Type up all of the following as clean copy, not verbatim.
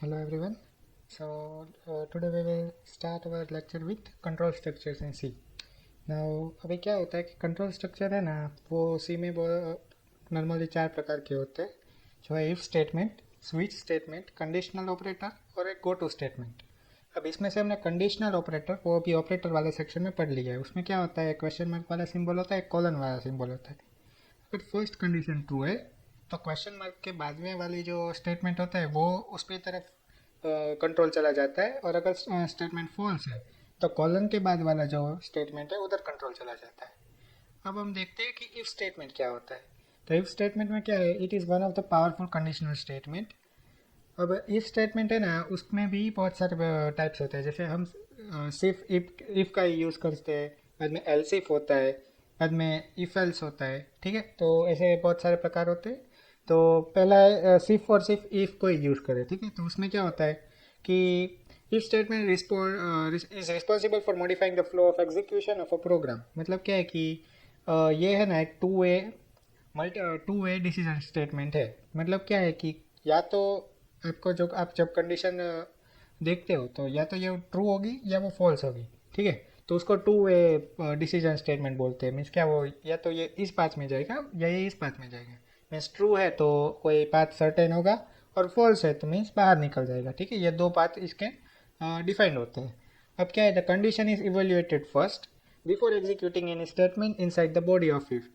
Hello everyone. Today we will start our lecture with control structures in C. Now अभी क्या होता है कि कंट्रोल स्ट्रक्चर है ना, वो सी में नॉर्मली चार प्रकार के होते हैं, जो है if statement, switch statement, conditional operator और एक गो टू स्टेटमेंट. अब इसमें से हमने कंडीशनल ऑपरेटर, वो अभी ऑपरेटर वाले सेक्शन में पढ़ लिया है. उसमें क्या होता है, क्वेश्चन मार्क वाला सिंबल होता है, कॉलन वाला सिंबल होता है. अगर फर्स्ट कंडीशन ट्रू है तो क्वेश्चन मार्क के बाद में वाली जो स्टेटमेंट होता है वो उसकी तरफ कंट्रोल चला जाता है, और अगर स्टेटमेंट फॉल्स है तो कॉलन के बाद वाला जो स्टेटमेंट है उधर कंट्रोल चला जाता है. अब हम देखते हैं कि इफ स्टेटमेंट क्या होता है. तो इफ स्टेटमेंट में क्या है, it is one of the powerful conditional statement. अब इफ स्टेटमेंट है ना, उसमें भी बहुत सारे टाइप्स होते हैं. जैसे हम सिर्फ इफ का यूज़ करते हैं, बाद में एल्स इफ होता है, बाद में इफ एल्स होता है. ठीक है, तो ऐसे बहुत सारे प्रकार होते हैं. तो पहला है सिर्फ और सिर्फ इफ को यूज़ करें. ठीक है, तो उसमें क्या होता है कि if statement is responsible for modifying the flow of execution of a program. मतलब क्या है कि ये है ना, एक टू वे डिसीजन स्टेटमेंट है. मतलब क्या है कि या तो आपको जो आप जब कंडीशन देखते हो तो या तो ये ट्रू होगी या वो फॉल्स होगी. ठीक है, तो उसको टू वे डिसीजन स्टेटमेंट बोलते हैं. मीन्स क्या, वो या तो ये इस पाथ में जाएगा या ये इस पाथ में जाएगा. मीन्स ट्रू है तो कोई पाथ सर्टेन होगा, और फॉल्स है तो मीन्स बाहर निकल जाएगा. ठीक है, ये दो पाथ इसके डिफाइंड होते हैं. अब क्या है, the condition is evaluated first before executing any statement inside the body of if.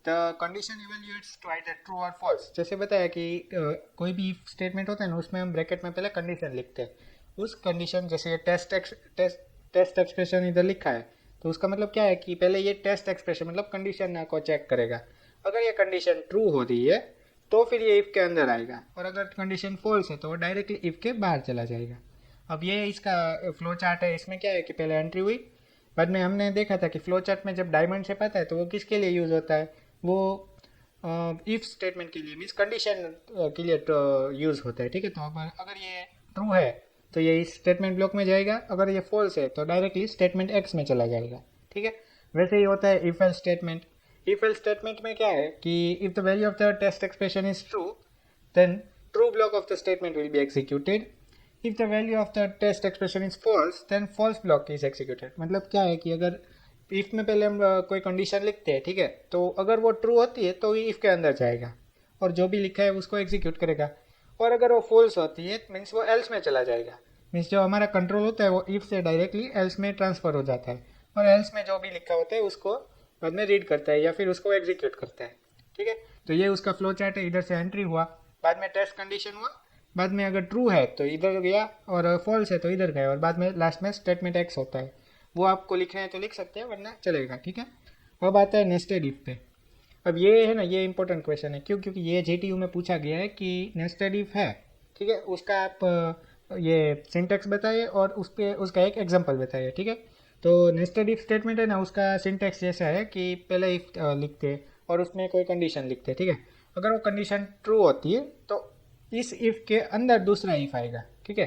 The condition evaluates to either true or false. जैसे बताया कि कोई भी स्टेटमेंट होता है ना, उसमें हम ब्रैकेट में पहले कंडीशन लिखते हैं. उस कंडीशन, जैसे ये टेस्ट एक्सप्रेशन इधर लिखा है, तो उसका मतलब क्या है कि पहले ये टेस्ट एक्सप्रेशन मतलब कंडीशन को चेक करेगा. अगर ये कंडीशन ट्रू हो रही है तो फिर ये इफ के अंदर आएगा, और अगर कंडीशन फॉल्स है तो वो डायरेक्टली इफ के बाहर चला जाएगा. अब ये इसका फ्लो चार्ट है. इसमें क्या है कि पहले एंट्री हुई, बाद में हमने देखा था कि फ्लो चार्ट में जब डायमंड शेप आता है तो वो किसके लिए यूज़ होता है, वो इफ स्टेटमेंट के लिए, मीन्स कंडीशन के लिए यूज़ होता है. ठीक है, तो अगर ये ट्रू है तो ये इस स्टेटमेंट ब्लॉक में जाएगा, अगर ये फॉल्स है तो डायरेक्टली स्टेटमेंट एक्स में चला जाएगा. ठीक है, वैसे ही होता है if else statement. If else statement में क्या है कि if the value of the test expression is true, then true block of the statement will be executed. If the value of the test expression is false, then false block is executed. मतलब क्या है कि अगर if में पहले हम कोई condition लिखते हैं, ठीक है, तो अगर वो ट्रू होती है तो ये if के अंदर जाएगा और जो भी लिखा है उसको एग्जीक्यूट करेगा. और अगर वो फॉल्स होती है मीन्स वो एल्स में चला जाएगा. मीन्स जो हमारा कंट्रोल होता है वो इफ से डायरेक्टली एल्स में ट्रांसफर हो जाता है, और एल्स में जो भी लिखा होता है उसको बाद में रीड करता है या फिर उसको एग्जीक्यूट करता है. ठीक है, तो ये उसका फ्लो चार्ट है. इधर से एंट्री हुआ, बाद में टेस्ट कंडीशन हुआ, बाद में अगर ट्रू है तो इधर गया, और फॉल्स है तो इधर गया, और बाद में लास्ट में स्टेटमेंट एक्स होता है. वो आपको लिखना है तो लिख सकते हैं, वरना चलेगा. ठीक है, अब आता है नेस्टेड इफ पे. अब ये है ना, ये इंपॉर्टेंट क्वेश्चन है. क्यों? क्योंकि ये जीटीयू में पूछा गया है कि नेस्टेड इफ है. ठीक है, उसका आप ये सिंटेक्स बताइए और उस पर उसका एक एग्जांपल बताइए. ठीक है, तो नेस्टेड इफ स्टेटमेंट है ना, उसका सिंटेक्स जैसा है कि पहले इफ लिखते और उसमें कोई कंडीशन लिखते. ठीक है, अगर वो कंडीशन ट्रू होती है तो इस इफ के अंदर दूसरा इफ आएगा. ठीक है,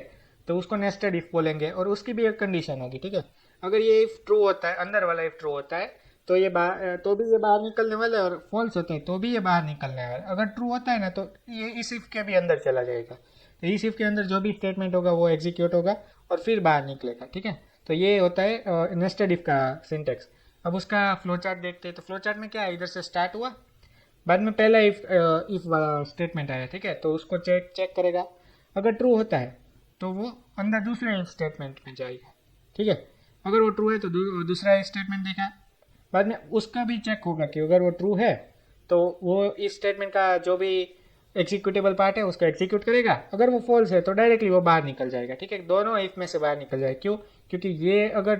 तो उसको नेस्टेड इफ बोलेंगे, और उसकी भी एक कंडीशन होगी. ठीक है, अगर ये इफ ट्रू होता है, अंदर वाला इफ ट्रू होता है, तो ये तो भी ये बाहर निकलने वाला है, और फॉल्स होते हैं तो भी ये बाहर निकलने वाला है. अगर ट्रू होता है ना तो ये इस इफ के भी अंदर चला जाएगा. तो इस इफ के अंदर जो भी स्टेटमेंट होगा वो एग्जीक्यूट होगा और फिर बाहर निकलेगा. ठीक है, तो ये होता है नेस्टेड इफ का सिंटेक्स. अब उसका फ्लो चार्ट देखते हैं. तो फ्लो चार्ट में क्या है, इधर से स्टार्ट हुआ, बाद में पहला इफ वाला स्टेटमेंट आया. ठीक है, तो उसको चेक चेक करेगा. अगर ट्रू होता है तो वो अंदर दूसरे स्टेटमेंट में जाएगा. ठीक है, अगर वो ट्रू है तो दूसरा स्टेटमेंट देखा, बाद में उसका भी चेक होगा कि अगर वो ट्रू है तो वो इस स्टेटमेंट का जो भी एग्जीक्यूटेबल पार्ट है उसको एग्जीक्यूट करेगा. अगर वो फॉल्स है तो डायरेक्टली वो बाहर निकल जाएगा. ठीक है, दोनों इफ में से बाहर निकल जाएगा. क्यों? क्योंकि ये अगर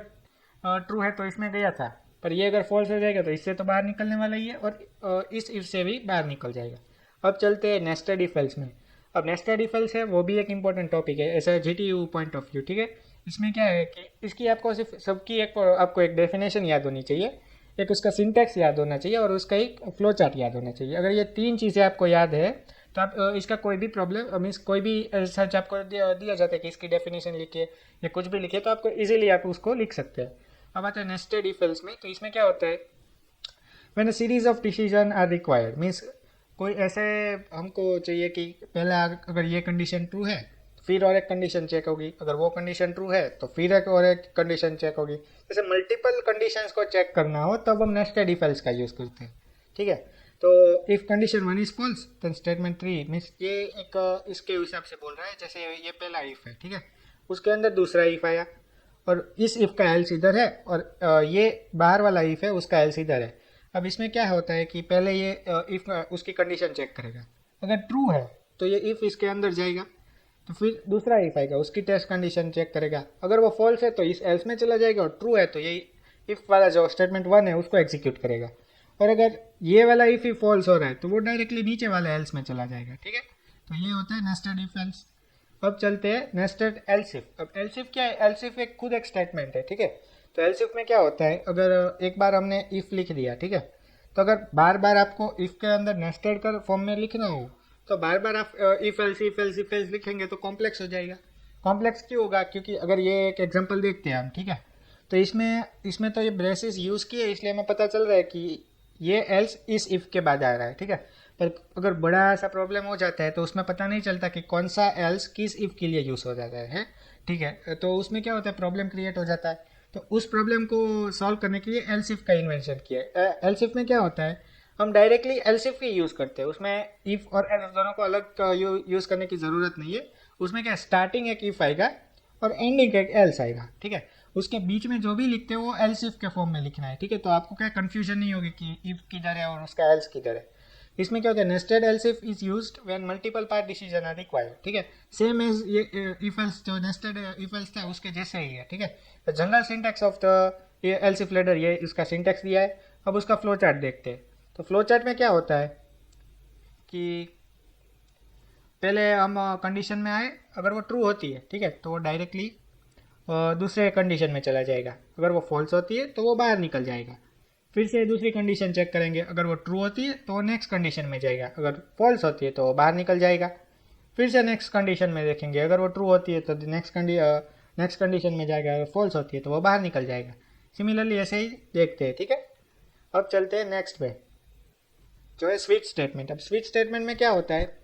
ट्रू है तो इसमें गया था, पर ये अगर फॉल्स हो जाएगा तो इससे तो बाहर निकलने वाला ही है, और इस इफ से भी बाहर निकल जाएगा. अब चलते हैं नेस्टेड इफ एल्स में. अब नेस्टेड इफ एल्स है वो भी एक इंपॉर्टेंट टॉपिक है ऐसा जीटीयू पॉइंट ऑफ व्यू. ठीक है, इसमें क्या है कि इसकी आपको सिर्फ सबकी एक आपको एक डेफिनेशन याद होनी चाहिए, एक उसका सिंटैक्स याद होना चाहिए, और उसका एक फ्लो चार्ट याद होना चाहिए. अगर ये तीन चीज़ें आपको याद है तो आप इसका कोई भी प्रॉब्लम मीन्स कोई भी सर्च आपको दिया जाता है कि इसकी डेफिनेशन लिखिए या कुछ भी लिखिए, तो आपको इजीली आप उसको लिख सकते हैं. अब आता है नेस्टेड इफ एल्स में. तो इसमें क्या होता है, when a series of decision are required, means कोई ऐसे हमको चाहिए कि पहले अगर ये कंडीशन ट्रू है फिर और एक कंडीशन चेक होगी, अगर वो कंडीशन ट्रू है तो फिर एक और एक कंडीशन चेक होगी। जैसे मल्टीपल कंडीशंस को चेक करना हो तब हम नेस्टेड इफ एल्स का यूज़ करते हैं, ठीक है। तो if condition 1 is false then statement 3 means ये एक इसके हिसाब से बोल रहा है, जैसे ये पहला इफ है, ठीक है, उसके अंदर दूसरा इफ आया और इस इफ का एल्स इधर है और ये बाहर वाला इफ है उसका एल्स इधर है। अब इसमें क्या होता है कि पहले ये इफ उसकी कंडीशन चेक करेगा, अगर ट्रू है तो ये इफ इसके अंदर जाएगा, तो फिर दूसरा इफ आएगा उसकी टेस्ट कंडीशन चेक करेगा, अगर वो फॉल्स है तो इस एल्स में चला जाएगा और ट्रू है तो ये इफ वाला जो स्टेटमेंट 1 है उसको एग्जीक्यूट करेगा, और अगर ये वाला इफ ही फॉल्स हो रहा है तो वो डायरेक्टली नीचे वाले एल्स में चला जाएगा, ठीक है। तो ये होता है नेस्टेड इफ एल्स। अब चलते हैं नेस्टेड एल्स इफ। अब एल्स इफ क्या है, एल्स इफ एक खुद एक स्टेटमेंट है, ठीक है। तो एल्स इफ में क्या होता है, अगर एक बार हमने इफ लिख दिया, ठीक है, तो अगर बार बार आपको इफ के अंदर नेस्टेड कर फॉर्म में लिखना हो तो बार बार आप if else if else if else लिखेंगे तो कॉम्प्लेक्स हो जाएगा। कॉम्प्लेक्स क्यों होगा, क्योंकि अगर ये एक एग्जांपल देखते हैं हम, ठीक है, तो इसमें तो ये ब्रेसेस यूज़ किए इसलिए हमें पता चल रहा है कि ये एल्स इस इफ के बाद आ रहा है, ठीक है। पर अगर बड़ा सा प्रॉब्लम हो जाता है तो उसमें पता नहीं चलता कि कौन सा एल्स किस इफ के लिए यूज़ हो जाता है, ठीक है। तो उसमें क्या होता है, प्रॉब्लम क्रिएट हो जाता है। तो उस प्रॉब्लम को सॉल्व करने के लिए एल्स इफ का इन्वेंशन किया है। एल्स इफ में क्या होता है, हम directly else if he use करते हैं, उसमें इफ और एल्स दोनों को अलग यूज़ करने की ज़रूरत नहीं है। उसमें क्या स्टार्टिंग एक इफ आएगा और एंडिंग एक एल्स आएगा, ठीक है। उसके बीच में जो भी लिखते हैं वो एल्स इफ के फॉर्म में लिखना है, ठीक है। तो आपको क्या कन्फ्यूजन नहीं होगी कि इफ किधर है और उसका एल्स किधर है। इसमें क्या होता है, nested else if is used when multiple part decision are required, ठीक है। सेम एज ये इफ एल्स जो नेस्टेड इफ एल्स था उसके जैसे ही है, ठीक है। The general syntax of the else if ladder, ये इसका सिंटैक्स दिया है। अब उसका फ्लो चार्ट देखते हैं। तो फ्लो चार्ट में क्या होता है कि पहले हम कंडीशन में आए, अगर वो ट्रू होती है, ठीक है, तो वो डायरेक्टली दूसरे कंडीशन में चला जाएगा, अगर वो फॉल्स होती है तो वो बाहर निकल जाएगा। फिर से दूसरी कंडीशन चेक करेंगे, अगर वो ट्रू होती है तो वो नेक्स्ट कंडीशन में जाएगा, अगर फॉल्स होती है तो वो बाहर निकल जाएगा। फिर से नेक्स्ट कंडीशन में देखेंगे, अगर वो ट्रू होती है तो नेक्स्ट कंडीशन में जाएगा, अगर फॉल्स होती है तो वो बाहर निकल जाएगा। सिमिलरली ऐसे ही देखते हैं, ठीक है। अब चलते हैं नेक्स्ट पे, जो है स्विच स्टेटमेंट। अब स्विच स्टेटमेंट में क्या होता है,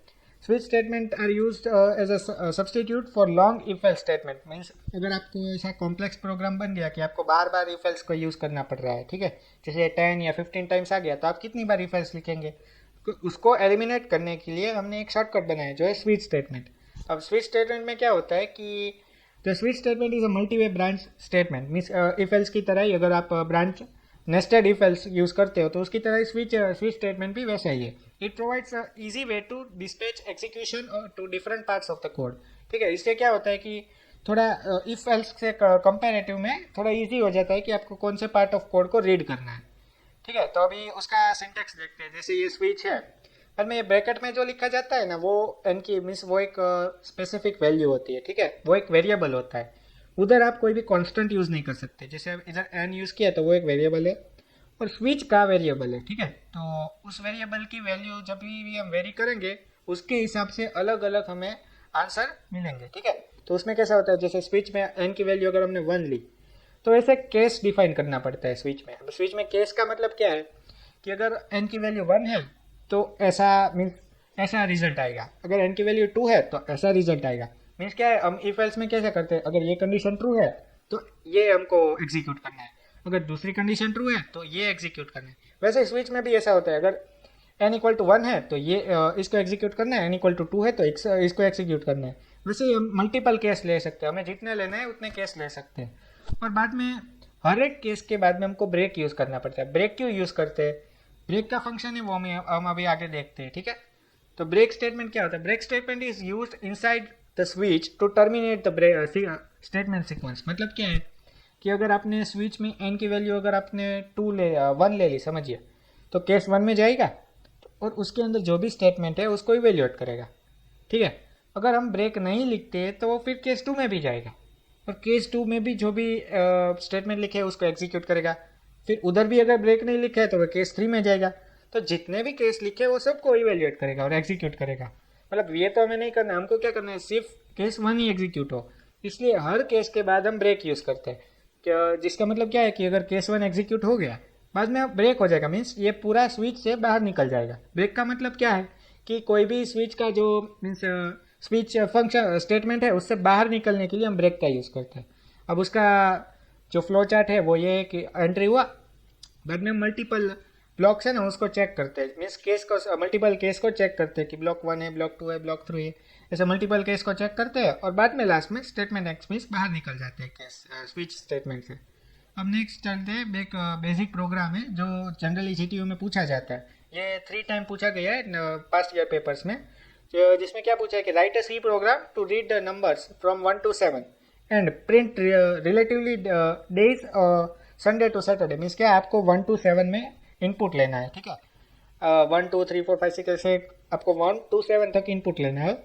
switch statement are used as a substitute for long if else statement. Means अगर आपको ऐसा कॉम्प्लेक्स प्रोग्राम बन गया कि आपको बार बार इफ एल्स को यूज़ करना पड़ रहा है, ठीक है, जैसे 10 या 15 टाइम्स आ गया तो आप कितनी बार इफ एल्स लिखेंगे, तो उसको एलिमिनेट करने के लिए हमने एक शॉर्टकट बनाया जो है स्विच स्टेटमेंट। अब स्विच स्टेटमेंट में क्या होता है कि the switch statement is a multi way branch statement. Means if else की तरह ही अगर आप branch nested if else use करते हो तो उसकी तरह स्विच स्टेटमेंट भी वैसा ही है। It provides a easy way to dispatch execution to different parts of the code, ठीक है। इससे क्या होता है कि थोड़ा इफ एल्स से कंपैरेटिव में थोड़ा इजी हो जाता है कि आपको कौन से पार्ट ऑफ कोड को रीड करना है, ठीक है। तो अभी उसका सिंटैक्स देखते हैं। जैसे ये स्विच है और में ये ब्रैकेट में जो लिखा जाता है ना, वो एन की मीन्स वो एक स्पेसिफिक वैल्यू होती है, ठीक है, वो एक वेरिएबल होता है। उधर आप कोई भी कांस्टेंट यूज़ नहीं कर सकते, जैसे इधर एन यूज़ किया तो वो एक वेरिएबल है और स्विच का वेरिएबल है, ठीक है। तो उस वेरिएबल की वैल्यू जब भी हम वेरी करेंगे उसके हिसाब से अलग अलग हमें आंसर मिलेंगे, ठीक है। तो उसमें कैसा होता है, जैसे स्विच में एन की वैल्यू अगर हमने 1 ली तो ऐसे केस डिफाइन करना पड़ता है स्विच में। अब स्विच में केस का मतलब क्या है कि अगर एन की वैल्यू 1 है तो ऐसा मीन्स ऐसा रिजल्ट आएगा, अगर एन की वैल्यू 2 है तो ऐसा रिजल्ट आएगा। मीन्स क्या है, हम इफ एल्स में कैसे करते हैं, अगर ये कंडीशन ट्रू है तो ये हमको एग्जीक्यूट करना है, अगर दूसरी कंडीशन ट्रू है तो ये एग्जीक्यूट करना है। वैसे स्विच में भी ऐसा होता है, अगर n इक्वल टू 1 है तो ये इसको एग्जीक्यूट करना है, n इक्वल टू 2 है तो इसको एग्जीक्यूट करना है। वैसे हम मल्टीपल केस ले सकते हैं, हमें जितने लेना है उतने केस ले सकते हैं। और बाद में हर एक केस के बाद में हमको ब्रेक यूज़ करना पड़ता है। ब्रेक क्यों यूज़ करते हैं, ब्रेक का फंक्शन है वो हम अभी आगे देखते हैं, ठीक है। तो ब्रेक स्टेटमेंट क्या होता है, break statement is used inside the switch to terminate the statement sequence. मतलब क्या है कि अगर आपने स्विच में n की वैल्यू अगर आपने 1 ले ली समझिए, तो केस 1 में जाएगा और उसके अंदर जो भी स्टेटमेंट है उसको इवेल्यूएट करेगा, ठीक है। अगर हम ब्रेक नहीं लिखते तो वो फिर केस 2 में भी जाएगा और केस 2 में भी जो भी स्टेटमेंट लिखे है उसको एग्जीक्यूट करेगा। फिर उधर भी अगर ब्रेक नहीं लिखा है तो वो केस 3 में जाएगा। तो जितने भी केस लिखे वो सबको इवेल्यूएट करेगा और एग्जीक्यूट करेगा। मतलब ये तो हमें नहीं करना, हमको क्या करना है, सिर्फ केस 1 ही एग्जीक्यूट हो। इसलिए हर केस के बाद हम ब्रेक यूज़ करते हैं, जिसका मतलब क्या है कि अगर केस 1 एग्जीक्यूट हो गया बाद में ब्रेक हो जाएगा, मीन्स ये पूरा स्विच से बाहर निकल जाएगा। ब्रेक का मतलब क्या है कि कोई भी स्विच का जो मीन्स स्विच फंक्शन स्टेटमेंट है उससे बाहर निकलने के लिए हम ब्रेक का यूज़ करते हैं। अब उसका जो फ्लो चार्ट है वो ये है कि एंट्री हुआ, बाद में मल्टीपल ब्लॉक्स है ना उसको चेक करते हैं, मीन्स केस को मल्टीपल केस को चेक करते हैं कि ब्लॉक 1 है, ब्लॉक 2 है, ब्लॉक 3 है, ऐसे मल्टीपल केस को चेक करते हैं और बाद में लास्ट में स्टेटमेंट एक्स मीन्स बाहर निकल जाते हैं केस स्विच स्टेटमेंट से। अब नेक्स्ट चलते हैं एक बेसिक प्रोग्राम है जो जनरली जीटीयू में पूछा जाता है। ये 3 टाइम पूछा गया है पास्ट ईयर पेपर्स में, जिसमें क्या पूछा है कि write a C program to read the numbers from 1 to 7 and print relatively days Sunday to Saturday. Means क्या आपको 1 to 7 में इनपुट लेना है, ठीक है। 1 2 3 4 5 6 ऐसे आपको 1 to 7 तक इनपुट लेना है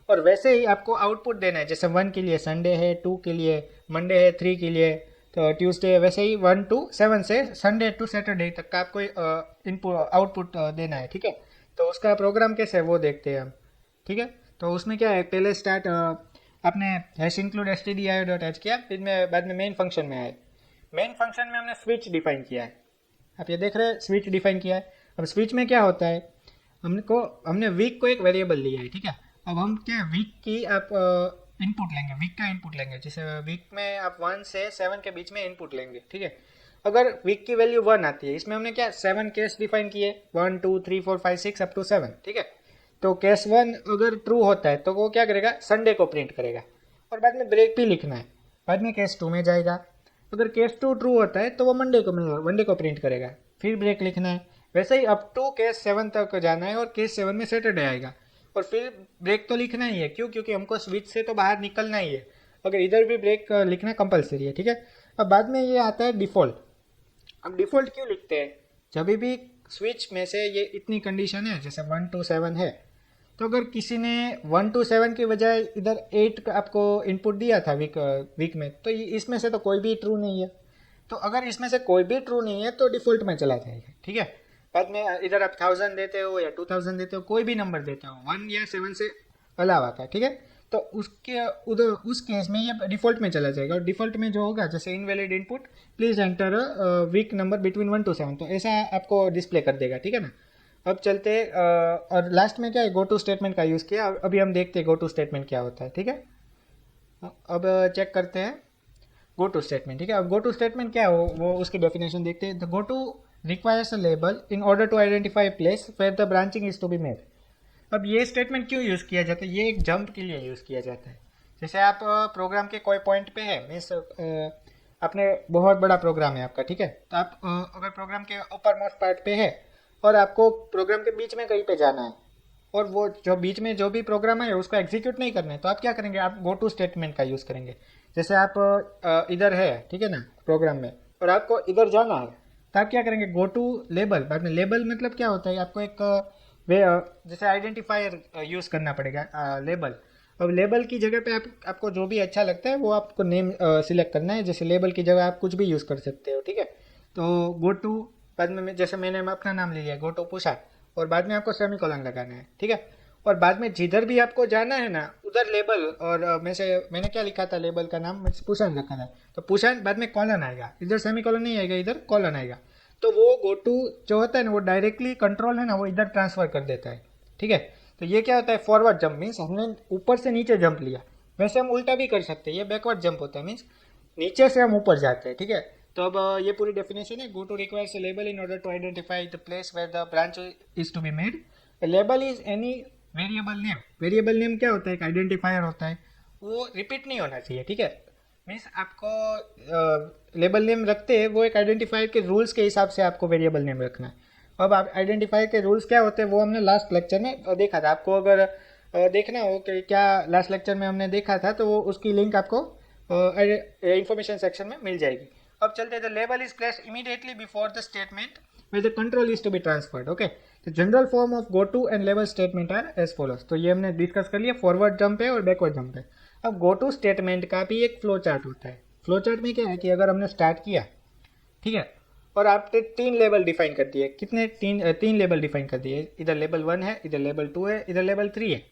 और वैसे ही आपको आउटपुट देना है। जैसे 1 के लिए संडे है, 2 के लिए मंडे है, 3 के लिए तो ट्यूसडे है, वैसे ही 1 to 7 से संडे टू सैटरडे तक का आपको इनपुट आउटपुट देना है, ठीक है। तो उसका प्रोग्राम कैसे है वो देखते हैं हम, ठीक है। तो उसमें क्या है, पहले स्टार्ट आपने हैश इंक्लूड stdio.h किया, फिर में बाद में मेन फंक्शन में आए। मेन फंक्शन में हमने स्विच डिफाइन किया है, आप ये देख रहे हैं स्विच डिफाइन किया है। अब स्विच में क्या होता है, हमने वीक को एक वेरिएबल लिया है, ठीक है। अब हम क्या वीक की आप इनपुट लेंगे, वीक का इनपुट लेंगे, जैसे वीक में आप 1 से 7 के बीच में इनपुट लेंगे, ठीक है। अगर वीक की वैल्यू 1 आती है, इसमें हमने क्या 7 केस डिफाइन किए, 1 2 3 4 5 6 अप टू 7, ठीक है। तो केस 1 अगर ट्रू होता है तो वो क्या करेगा, संडे को प्रिंट करेगा और बाद में ब्रेक भी लिखना है, बाद में केस 2 में जाएगा। अगर केस 2 ट्रू होता है तो वो मंडे को प्रिंट करेगा, फिर ब्रेक लिखना है। वैसे ही अप टू केस 7 तक जाना है और केस 7 में सैटरडे आएगा और फिर ब्रेक तो लिखना ही है, क्यों, क्योंकि हमको स्विच से तो बाहर निकलना ही है, अगर इधर भी ब्रेक लिखना कंपलसरी है, ठीक है। अब बाद में ये आता है डिफ़ॉल्ट। अब डिफ़ॉल्ट क्यों लिखते हैं, जब भी स्विच में से ये इतनी कंडीशन है, जैसे 1 to 7 है, तो अगर किसी ने 1 to 7 की बजाय इधर 8 आपको इनपुट दिया था वीक में, तो इसमें से तो कोई भी ट्रू नहीं है। तो अगर इसमें से कोई भी ट्रू नहीं है तो डिफ़ॉल्ट में चला जाएगा, ठीक है। बाद में इधर आप 1000 देते हो या 2000 देते हो, कोई भी नंबर देते हो 1 या 7 से अलावा का, ठीक है। तो उसके उधर उस केस में ये डिफ़ॉल्ट में चला जाएगा और डिफ़ॉल्ट में जो होगा, जैसे invalid input please enter week number between 1 to 7, तो ऐसा आपको डिस्प्ले कर देगा, ठीक है ना। अब चलते और लास्ट में क्या है, गो टू स्टेटमेंट का यूज़ किया। अभी हम देखते हैं गो टू स्टेटमेंट क्या होता है, ठीक है। अब चेक करते हैं गो टू स्टेटमेंट, ठीक है। अब गो टू स्टेटमेंट क्या है वो उसकी डेफिनेशन देखते हैं। The go to requires a label in order to identify place where the branching is to be made. अब ये स्टेटमेंट क्यों यूज़ किया जाता है, ये एक जंप के लिए यूज़ किया जाता है। जैसे आप प्रोग्राम के कोई पॉइंट पे है, मीन्स अपने बहुत बड़ा प्रोग्राम है आपका, ठीक है। तो आप अगर प्रोग्राम के ऊपर मोस्ट पार्ट पे है और आपको प्रोग्राम के बीच में कहीं पे जाना है और वो जो बीच में जो भी प्रोग्राम है उसको एग्जीक्यूट नहीं करना है, तो आप क्या करेंगे, आप गो टू स्टेटमेंट का यूज़ करेंगे। जैसे आप इधर है, ठीक है ना, प्रोग्राम में, और आपको इधर जाना है, तो आप क्या करेंगे, गो टू लेबल। बाद में लेबल मतलब क्या होता है, आपको एक जैसे आइडेंटिफायर यूज़ करना पड़ेगा लेबल। अब लेबल की जगह पे आपको जो भी अच्छा लगता है वो आपको नेम सिलेक्ट करना है। जैसे लेबल की जगह आप कुछ भी यूज़ कर सकते हो, ठीक है। तो गो टू, बाद में जैसे मैंने अपना नाम ले लिया गो टू पुषा, और बाद में आपको सेमीकोलन लगाना है, ठीक है। और बाद में जिधर भी आपको जाना है ना उधर लेबल, और मैंने क्या लिखा था लेबल का नाम, पुषान रखा था, तो पुषान बाद में कॉलन आएगा, इधर सेमीकोलन नहीं आएगा, इधर कॉलन आएगा। तो वो गो टू जो होता है ना वो डायरेक्टली कंट्रोल है ना वो इधर ट्रांसफर कर देता है, ठीक है। तो ये क्या होता है, फॉरवर्ड जंप, मीन्स हमने ऊपर से नीचे जंप लिया। वैसे हम उल्टा भी कर सकते हैं, ये बैकवर्ड जंप होता है, मीन्स नीचे से हम ऊपर जाते हैं, ठीक है। तो अब ये पूरी डेफिनेशन है, go to requires a label in order to identify the place where the branch is to be made. Label is any variable name. Variable name क्या होता है, एक आइडेंटिफायर होता है, वो रिपीट नहीं होना चाहिए, ठीक है। मीन्स आपको लेबल नेम रखते हैं वो एक आइडेंटिफायर के रूल्स के हिसाब से आपको वेरिएबल नेम रखना है। अब आप आइडेंटिफायर के रूल्स क्या होते हैं वो हमने लास्ट लेक्चर में देखा था। आपको अगर देखना हो कि क्या लास्ट लेक्चर में हमने देखा था तो वो उसकी लिंक आपको इंफॉर्मेशन सेक्शन में मिल जाएगी। अब चलते हैं, the label is placed immediately before the statement where the control is to be transferred, okay। तो general form of go to and label statement are as follows. तो ये हमने डिस्कस कर लिया, फॉरवर्ड जंप है और बैकवर्ड जंप है। अब गो टू स्टेटमेंट का भी एक फ्लो चार्ट होता है। फ्लो चार्ट में क्या है कि अगर हमने स्टार्ट किया, ठीक है, और आपने 3 लेवल डिफाइन कर दिए, कितने, तीन लेवल डिफाइन कर दिए, इधर लेवल 1 है, इधर लेवल 2 है, इधर लेवल 3 है।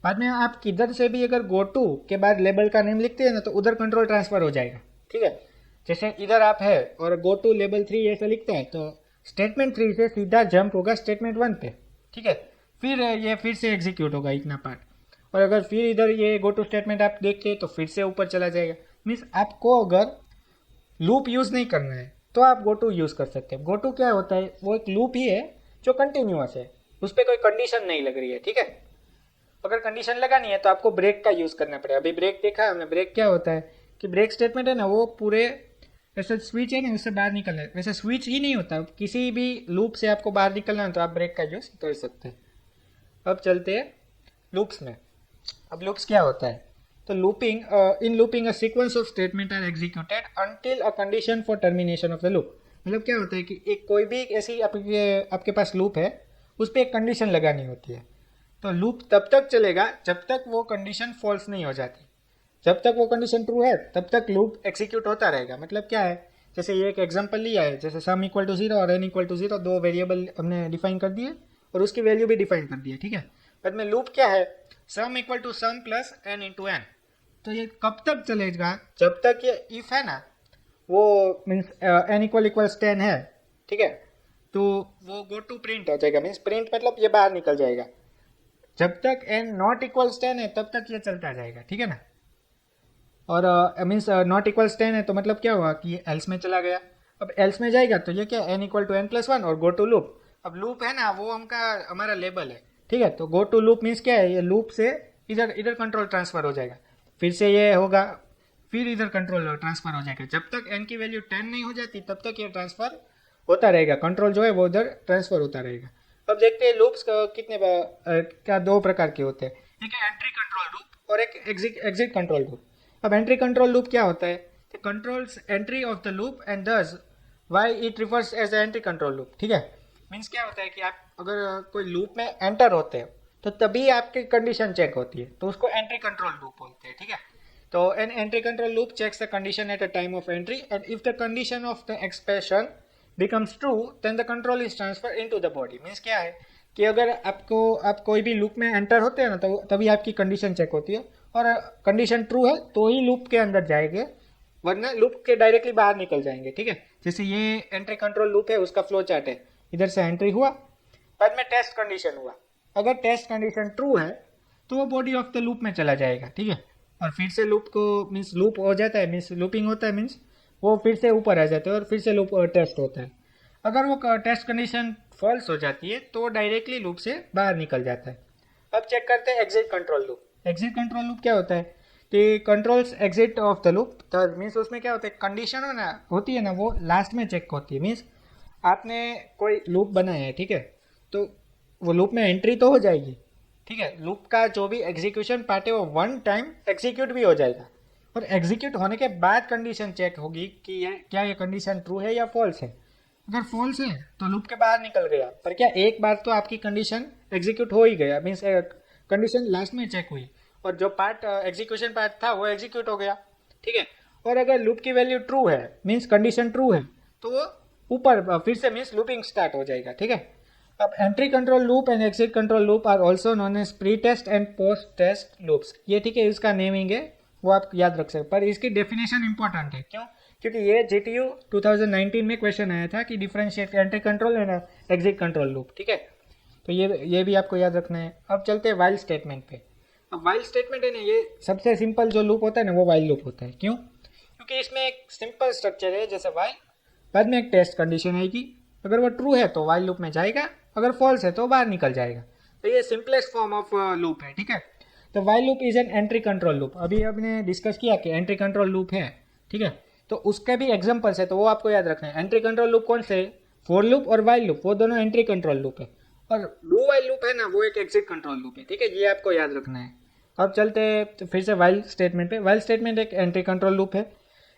बाद में आप किधर से भी अगर गो टू के बाद लेबल का नेम लिखते हैं ना तो उधर कंट्रोल ट्रांसफर हो जाएगा, ठीक है। जैसे इधर आप है और गो टू लेवल 3 ऐसा लिखते हैं तो स्टेटमेंट 3 से सीधा जंप होगा स्टेटमेंट 1 पे, ठीक है। फिर ये फिर से एग्जीक्यूट होगा इतना पार्ट, और अगर फिर इधर ये गो टू स्टेटमेंट आप देखते तो फिर से ऊपर चला जाएगा। मीन्स आपको अगर लूप यूज़ नहीं करना है तो आप गो टू यूज़ कर सकते हैं। गो टू क्या होता है, वो एक लूप ही है जो कंटिन्यूअस है, उस पर कोई कंडीशन नहीं लग रही है, ठीक है। अगर कंडीशन लगानी है तो आपको ब्रेक का यूज़ करना पड़ेगा। अभी ब्रेक देखा है हमने, ब्रेक क्या होता है कि ब्रेक स्टेटमेंट है ना, वो पूरे ऐसे स्विच है ना उससे बाहर निकलना है, वैसे स्विच ही नहीं होता, किसी भी लूप से आपको बाहर निकलना है तो आप ब्रेक का यूज़ कर सकते हैं। अब चलते हैं लूप्स में। अब लूप्स क्या होता है, तो looping in looping a sequence of statement are executed until a condition for termination of the loop. मतलब क्या होता है कि एक कोई भी ऐसी आपके पास लूप है, उस पर एक कंडीशन लगानी होती है, तो लूप तब तक चलेगा जब तक वो कंडीशन फॉल्स नहीं हो जाती। जब तक वो कंडीशन ट्रू है तब तक लूप एग्जीक्यूट होता रहेगा। मतलब क्या है, जैसे ये एक एग्जांपल लिया है, जैसे सम इक्वल टू जीरो और एन इक्वल टू जीरो, दो वेरिएबल हमने डिफाइन कर दिए और उसकी वैल्यू भी डिफाइन कर दी है, ठीक है। बाद में लूप क्या है, sum equal to sum plus n into n. तो ये कब तक चलेगा, जब तक ये इफ है ना, वो मीन्स एन इक्वल्स 10 है, ठीक है, तो वो गो टू प्रिंट हो जाएगा। मीन्स प्रिंट मतलब ये बाहर निकल जाएगा। जब तक एन नॉट इक्वल्स 10 है तब तक ये चलता जाएगा, ठीक है ना। और मीन्स नॉट इक्वल्स 10 है तो मतलब क्या हुआ कि ये एल्स में चला गया। अब एल्स में जाएगा तो ये क्या, n equal to n plus one और गो टू लूप। अब लूप है ना, वो हमारा लेबल है, ठीक है। तो गो टू लूप मीन्स क्या है, ये लूप से इधर इधर कंट्रोल ट्रांसफर हो जाएगा, फिर से ये होगा, फिर इधर कंट्रोल ट्रांसफर हो जाएगा। जब तक एन की वैल्यू 10 नहीं हो जाती तब तक ये ट्रांसफर होता रहेगा, कंट्रोल जो है वो उधर ट्रांसफर होता रहेगा। अब देखते हैं लूप्स कितने क्या दो प्रकार के होते हैं, एक है एंट्री कंट्रोल लूप और एक एग्जिट कंट्रोल लूप। अब एंट्री कंट्रोल लूप क्या होता है, controls entry of the loop and thus why it refers as entry control loop, ठीक है। मीन्स क्या होता है कि आप अगर कोई लूप में एंटर होते हो तो तभी आपकी कंडीशन चेक होती है, तो उसको एंट्री कंट्रोल लूप बोलते हैं, ठीक है। तो an entry control loop checks the condition at a time of entry and if the condition of the expression becomes true then the control is transferred into the body। Means क्या है कि अगर आप कोई भी लूप में enter होते हैं ना, तो तभी आपकी कंडीशन चेक होती है, और कंडीशन ट्रू है तो ही लूप के अंदर जाएंगे, वरना लूप के डायरेक्टली बाहर निकल जाएंगे, ठीक है। जैसे ये एंट्री कंट्रोल लूप है, उसका फ्लो चार्ट है, इधर से एंट्री हुआ, बाद में टेस्ट कंडीशन हुआ, अगर टेस्ट कंडीशन ट्रू है तो वो बॉडी ऑफ द लूप में चला जाएगा, ठीक है। और फिर से लूप को मीन्स लूप हो जाता है, मीन्स लूपिंग होता है, मीन्स वो फिर से ऊपर आ जाते हैं और फिर से लूप टेस्ट होता है। अगर वो टेस्ट कंडीशन फॉल्स हो जाती है तो डायरेक्टली लूप से बाहर निकल जाता है। अब चेक करते हैं exit control loop. Exit control loop क्या होता है कि controls exit of the loop, तो मीन्स उसमें क्या होता है, कंडीशन होती है ना वो लास्ट में चेक होती है। मीन्स आपने कोई लूप बनाया है, ठीक है, तो वो लूप में एंट्री तो हो जाएगी, ठीक है। लूप का जो भी एग्जीक्यूशन पार्ट है वो वन टाइम एग्जीक्यूट भी हो जाएगा, और एग्जीक्यूट होने के बाद कंडीशन चेक होगी कि क्या ये कंडीशन ट्रू है या फॉल्स है। अगर फॉल्स है तो लूप के बाहर निकल गया, पर क्या एक बार तो आपकी कंडीशन एग्जीक्यूट हो ही गया, मीन्स कंडीशन लास्ट में चेक हुई और जो पार्ट एग्जीक्यूशन पार्ट था वो एग्जीक्यूट हो गया, ठीक है। और अगर लूप की वैल्यू ट्रू है, मीन्स कंडीशन ट्रू है, तो वो ऊपर फिर से मीन्स लूपिंग स्टार्ट हो जाएगा, ठीक है। अब entry control loop and exit control loop are also known as pre test and post test loops. ये ठीक है, इसका नेमिंग है वो आप याद रख सकते, पर इसकी डेफिनेशन इंपॉर्टेंट है। क्यों, क्योंकि ये GTU 2019 में क्वेश्चन आया था कि differentiate entry control and exit control loop, ठीक है। तो ये भी आपको याद रखना है। अब चलते हैं वाइल स्टेटमेंट पे। अब वाइल स्टेटमेंट है ना, ये सबसे सिंपल जो लूप होता है ना वो वाइल लूप होता है। क्यों, क्योंकि इसमें एक सिंपल स्ट्रक्चर है, जैसे वाइल, बाद में एक टेस्ट कंडीशन आएगी, अगर वो ट्रू है तो वाइल लूप में जाएगा, अगर फॉल्स है तो बाहर निकल जाएगा। तो ये सिंपलेस्ट फॉर्म ऑफ लूप है, ठीक है। तो while loop is an entry control loop. अभी हमने डिस्कस किया कि एंट्री कंट्रोल लूप है, ठीक है, तो उसके भी एग्जांपल्स है, तो वो आपको याद रखना है। एंट्री कंट्रोल लूप कौन से, फॉर लूप और वाइल लूप, वो दोनों एंट्री कंट्रोल लूप है, और डू वाइल लूप है ना वो एक एग्जिट कंट्रोल लूप है, ठीक है, ये आपको याद रखना है। अब चलते हैं फिर से वाइल स्टेटमेंट पे। वाइल स्टेटमेंट एक एंट्री कंट्रोल लूप है।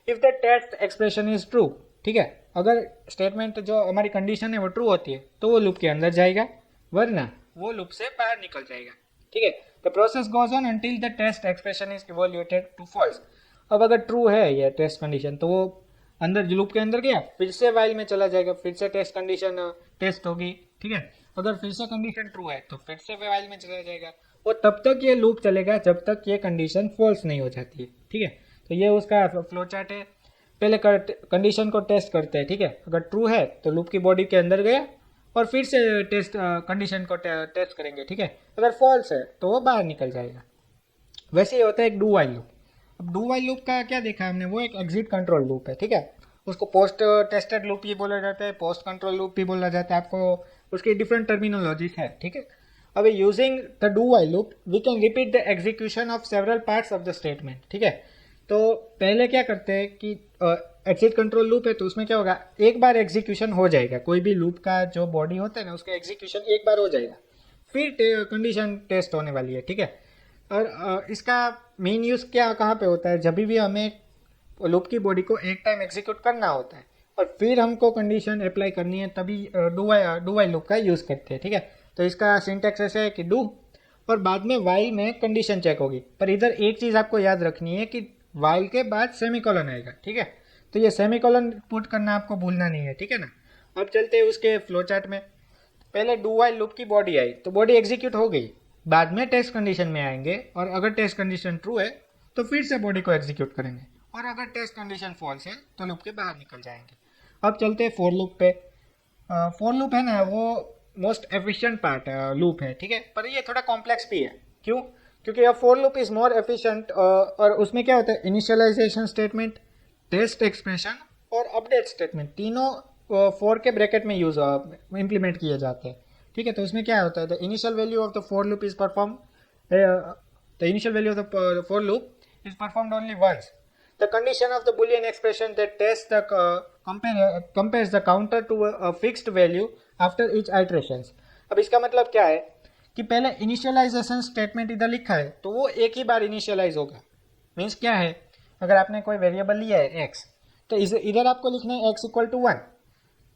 If the test expression is true, ठीक है, अगर स्टेटमेंट जो हमारी कंडीशन है वो ट्रू होती है तो वो लूप के अंदर जाएगा, वरना वो लूप से बाहर निकल जाएगा, ठीक है। The process goes on until the test expression is evaluated to false. अब अगर ट्रू है ये टेस्ट कंडीशन तो वो अंदर लूप के अंदर गया, फिर से वाइल में चला जाएगा, फिर से टेस्ट कंडीशन टेस्ट होगी, ठीक है। अगर फिर से कंडीशन ट्रू है तो फिर से वाइल में चला जाएगा, और तब तक ये लूप चलेगा जब तक ये कंडीशन फॉल्स नहीं हो जाती है, ठीक है। तो ये उसका फ्लो चार्ट है। पहले कंडीशन को टेस्ट करते हैं, ठीक है, अगर ट्रू है तो लूप की बॉडी के अंदर गया, और फिर से टेस्ट कंडीशन को टेस्ट करेंगे, ठीक है, अगर फॉल्स है तो वो बाहर निकल जाएगा। वैसे ही होता है एक डू वाइल लूप। अब डू वाइल लूप का क्या देखा हमने, वो एक एग्जिट कंट्रोल लूप है, ठीक है। उसको पोस्ट टेस्टेड लूप भी बोला जाता है, पोस्ट कंट्रोल लूप भी बोला जाता है, आपको उसकी डिफरेंट टर्मिनोलॉजीज है, ठीक है। अब using the do while loop we can repeat the execution of several parts of the statement, ठीक है। तो पहले क्या करते हैं कि एग्जिट कंट्रोल लूप है तो उसमें क्या होगा, एक बार एग्जीक्यूशन हो जाएगा, कोई भी लूप का जो बॉडी होता है ना उसका एग्जीक्यूशन एक बार हो जाएगा, फिर कंडीशन टेस्ट होने वाली है, ठीक है। और इसका मेन यूज़ क्या कहाँ पे होता है, जब भी हमें लूप की बॉडी को एक टाइम एग्जीक्यूट करना होता है और फिर हमको कंडीशन अप्लाई करनी है, तभी डू वाइल लूप का यूज़ करते हैं, ठीक है। तो इसका सिंटैक्स ऐसे है कि डू और बाद में वाइल में कंडीशन चेक होगी, पर इधर एक चीज़ आपको याद रखनी है कि वाइल के बाद सेमीकोलन आएगा, ठीक है। तो ये सेमीकोलन पुट करना आपको भूलना नहीं है, ठीक है ना। अब चलते हैं उसके फ्लो चार्ट में। पहले डू वाइल लूप की बॉडी आई तो बॉडी एग्जीक्यूट हो गई, बाद में टेस्ट कंडीशन में आएंगे और अगर टेस्ट कंडीशन ट्रू है तो फिर से बॉडी को एग्जीक्यूट करेंगे और अगर टेस्ट कंडीशन फॉल्स है तो लूप के बाहर निकल जाएंगे। अब चलते हैं फॉर लूप पे। फॉर लूप है ना वो मोस्ट एफिशिएंट पार्ट लूप है, ठीक है, पर ये थोड़ा कॉम्प्लेक्स भी है। क्यों? क्योंकि for loop is more efficient और उसमें क्या होता है, इनिशियलाइजेशन स्टेटमेंट, टेस्ट एक्सप्रेशन और अपडेट स्टेटमेंट तीनों फॉर के ब्रैकेट में यूज इम्प्लीमेंट किए जाते हैं, ठीक है। तो उसमें क्या होता है, the initial value of the for loop is perform the initial value of the for loop is performed only once. The condition of the Boolean expression that tests the compares the counter to a fixed value after each iterations। अब इसका मतलब क्या है कि पहले initialisation statement इधर लिखा है तो वो एक ही बार इनिशियलाइज होगा। मीन्स क्या है, अगर आपने कोई वेरिएबल लिया है x तो इधर आपको लिखना है x इक्वल टू 1,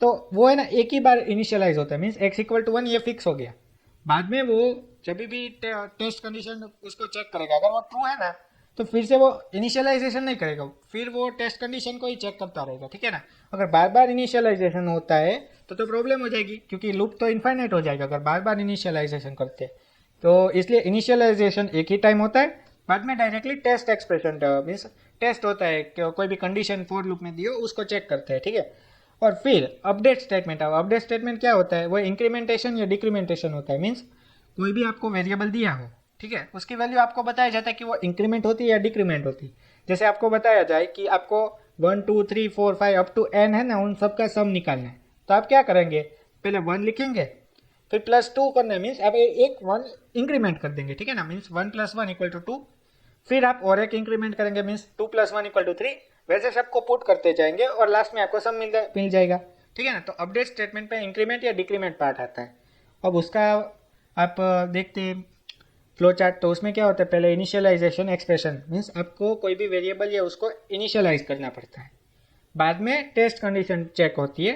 तो वो है ना एक ही बार इनिशियलाइज होता है। मीन्स x इक्वल टू 1 ये फिक्स हो गया, बाद में वो जब भी टेस्ट कंडीशन उसको चेक करेगा, अगर वो ट्रू है ना तो फिर से वो इनिशियलाइजेशन नहीं करेगा, फिर वो टेस्ट कंडीशन को ही चेक करता रहेगा, ठीक है ना। अगर बार बार इनिशियलाइजेशन होता है तो प्रॉब्लम हो जाएगी, क्योंकि लूप तो इनफाइनाइट हो जाएगा अगर बार बार इनिशियलाइजेशन करते हैं। तो इसलिए इनिशियलाइजेशन एक ही टाइम होता है, बाद में directly test expression means test होता है कि कोई भी कंडीशन फॉर लूप में दियो उसको चेक करते हैं, ठीक है। और फिर अपडेट स्टेटमेंट। अब अपडेट स्टेटमेंट क्या होता है, वो इंक्रीमेंटेशन या डिक्रीमेंटेशन होता है। मीन्स कोई भी आपको वेरिएबल दिया हो, ठीक है, उसकी वैल्यू आपको बताया जाता है कि वो इंक्रीमेंट होती है या डिक्रीमेंट होती है। जैसे आपको बताया जाए कि आपको 1 2 3 4 5 अप टू n है ना, उन सब का सम निकालना है, तो आप क्या करेंगे, पहले 1 लिखेंगे, फिर +2 करना है, मीन्स आप एक 1 इंक्रीमेंट कर देंगे, ठीक है ना। मीन्स 1 + 1 = 2, फिर आप और एक इंक्रीमेंट करेंगे, मीन्स 2 + 1 = 3, वैसे सबको पुट करते जाएंगे और लास्ट में आपको सम मिल जाएगा, ठीक है ना। तो अपडेट स्टेटमेंट पे इंक्रीमेंट या डिक्रीमेंट पार्ट आता है। अब उसका आप देखते हैं फ्लो चार्ट। तो उसमें क्या होता है, पहले इनिशियलाइजेशन एक्सप्रेशन, मीन्स आपको कोई भी वेरिएबल है उसको इनिशियलाइज करना पड़ता है, बाद में टेस्ट कंडीशन चेक होती है।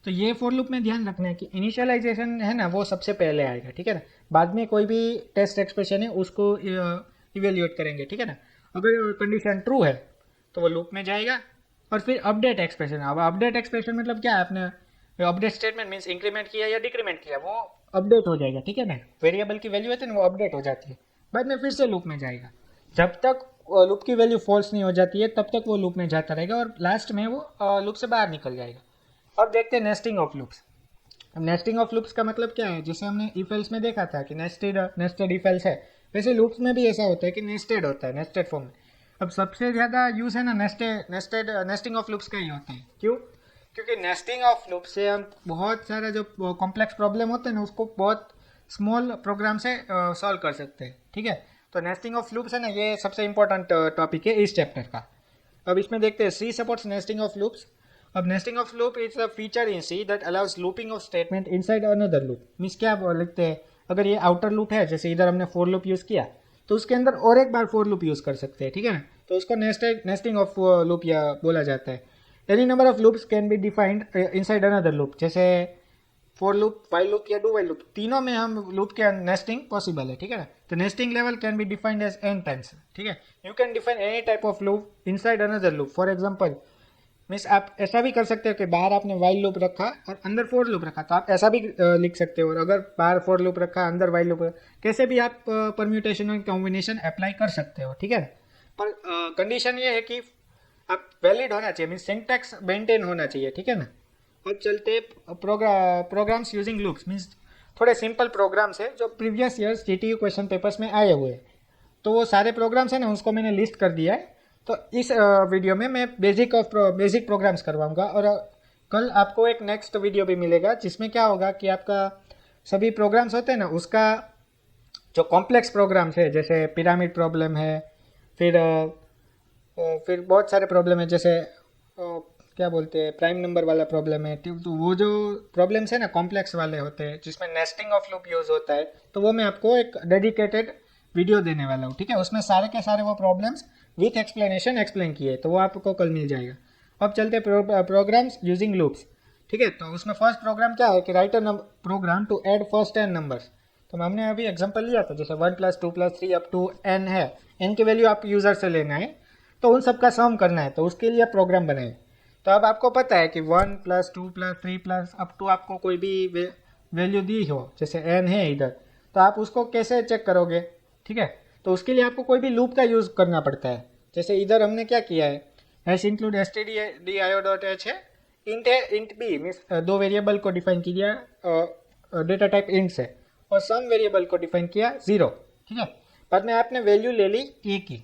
तो ये फॉर लूप में ध्यान रखना है कि इनिशियलाइजेशन है ना वो सबसे पहले आएगा, ठीक है ना, बाद में कोई भी टेस्ट एक्सप्रेशन है उसको इवेल्यूएट करेंगे, ठीक है ना। अगर कंडीशन ट्रू है तो वो लूप में जाएगा और फिर अपडेट एक्सप्रेशन। अब अपडेट एक्सप्रेशन मतलब क्या है, आपने अपडेट स्टेटमेंट मीन्स इंक्रीमेंट किया या डिक्रीमेंट किया वो अपडेट हो जाएगा, ठीक है ना। वेरिएबल की वैल्यू है तो वो अपडेट हो जाती है, बाद में फिर से लूप में जाएगा। जब तक लूप की वैल्यू फॉल्स नहीं हो जाती है तब तक वो लूप में जाता रहेगा और लास्ट में वो लूप से बाहर निकल जाएगा। अब देखते हैं नेस्टिंग ऑफ लूप्स। अब नेस्टिंग ऑफ लूप्स का मतलब क्या है, जैसे हमने इफ एल्स में देखा था कि नेस्टेड इफ एल्स है, वैसे लूप्स में भी ऐसा होता है कि नेस्टेड होता है, नेस्टेड फॉर्म में। अब सबसे ज़्यादा यूज़ है ना नेस्टिंग ऑफ लूप्स का ही होता है। क्यों? क्योंकि नेस्टिंग ऑफ लूप से हम बहुत सारा जो कॉम्प्लेक्स प्रॉब्लम होते हैं ना उसको बहुत स्मॉल प्रोग्राम से सॉल्व कर सकते हैं, ठीक है। तो नेस्टिंग ऑफ लूप्स है ना ये सबसे इंपॉर्टेंट टॉपिक है इस चैप्टर का। अब इसमें देखते हैं सी सपोर्ट्स नेस्टिंग ऑफ लूप्स। अब nesting of loop is a feature in see that allows looping of statement inside another loop. Means क्या लिखते हैं, अगर ये आउटर लूप है, जैसे इधर हमने फॉर लूप यूज़ किया तो उसके अंदर और एक बार फॉर लूप यूज़ कर सकते हैं, ठीक है ना। तो उसको नेस्टिंग ऑफ लूप या बोला जाता है। Any number of loops can be defined inside another loop, जैसे फॉर लूप, वाइल लूप या डू वाइल लूप, तीनों में हम लूप के नेस्टिंग पॉसिबल है, ठीक है ना। तो nesting level can be defined as n times, ठीक है। You can define any type of loop inside another loop. For example means आप ऐसा भी कर सकते हो कि बाहर आपने वाइल लूप रखा और अंदर फॉर लूप रखा, तो आप ऐसा भी लिख सकते हो। और अगर बाहर फॉर लूप रखा अंदर वाइल लूप, कैसे भी आप परम्यूटेशन और कॉम्बिनेशन अप्लाई कर सकते हो, ठीक है। पर कंडीशन ये है कि आप वैलिड होना चाहिए, मीन्स सिंटैक्स मेंटेन होना चाहिए, ठीक है ना। अब चलते प्रोग्राम्स यूजिंग लूप्स, मीन्स थोड़े सिंपल प्रोग्राम्स है जो previous years GTU question papers में आए हुए हैं। तो वो सारे प्रोग्राम्स हैं ना उसको मैंने लिस्ट कर दिया है। तो इस वीडियो में मैं बेसिक प्रोग्राम्स करवाऊंगा, और कल आपको एक नेक्स्ट वीडियो भी मिलेगा जिसमें क्या होगा कि आपका सभी प्रोग्राम्स होते हैं ना उसका जो कॉम्प्लेक्स प्रोग्राम्स है, जैसे पिरामिड प्रॉब्लम है, फिर बहुत सारे प्रॉब्लम है, जैसे क्या बोलते हैं प्राइम नंबर वाला प्रॉब्लम है, तो वो जो प्रॉब्लम्स है ना कॉम्प्लेक्स वाले होते हैं जिसमें नेस्टिंग ऑफ लूप यूज़ होता है, तो वो मैं आपको एक डेडिकेटेड वीडियो देने वाला हूँ, ठीक है। उसमें सारे के सारे वो प्रॉब्लम्स विथ एक्सप्लेनेशन एक्सप्लेन किए, तो वो आपको कल मिल जाएगा। अब चलते प्रोग्राम्स यूजिंग लूप्स, ठीक है। तो उसमें फर्स्ट प्रोग्राम क्या है कि write a program to add first n numbers. तो हमने अभी एग्जांपल लिया था, जैसे 1+2+3 अप टू n है, n की वैल्यू आप यूज़र से लेना है, तो उन सब का सम करना है, तो उसके लिए प्रोग्राम बनाए। तो अब आपको पता है कि 1+2+3+ अप टू आपको कोई भी वैल्यू दी हो, जैसे n है इधर, तो आप उसको कैसे चेक करोगे, ठीक है। तो उसके लिए आपको कोई भी लूप का यूज़ करना पड़ता है। जैसे इधर हमने क्या किया है, हैश इंक्लूड stdio.h है, इंट बी मीन्स दो वेरिएबल को डिफाइन किया डेटा टाइप इंट से, और सम वेरिएबल को डिफाइन किया 0, ठीक है। बाद में आपने वैल्यू ले ली ए की,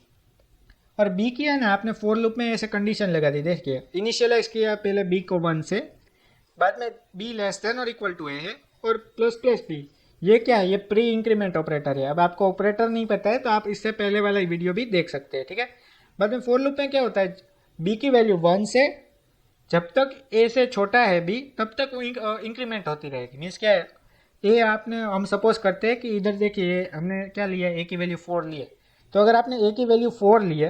और बी की है ना आपने फोर लूप में ऐसे कंडीशन लगा दी, देखिए इनिशियलाइज किया पहले बी को 1 से, बाद में बी लेस देन और इक्वल टू ए है, और प्लस प्लस बी, ये क्या है, ये प्री इंक्रीमेंट ऑपरेटर है। अब आपको ऑपरेटर नहीं पता है तो आप इससे पहले वाला वीडियो भी देख सकते हैं, ठीक है। बाद में फोर लूप में क्या होता है, बी की वैल्यू 1 से जब तक ए से छोटा है बी तब तक वो इंक्रीमेंट होती रहेगी। मीन्स क्या है, ए आपने हम सपोज करते हैं कि इधर देखिए हमने क्या लिया, ए की वैल्यू 4 ली है, तो अगर आपने ए की वैल्यू 4 ली है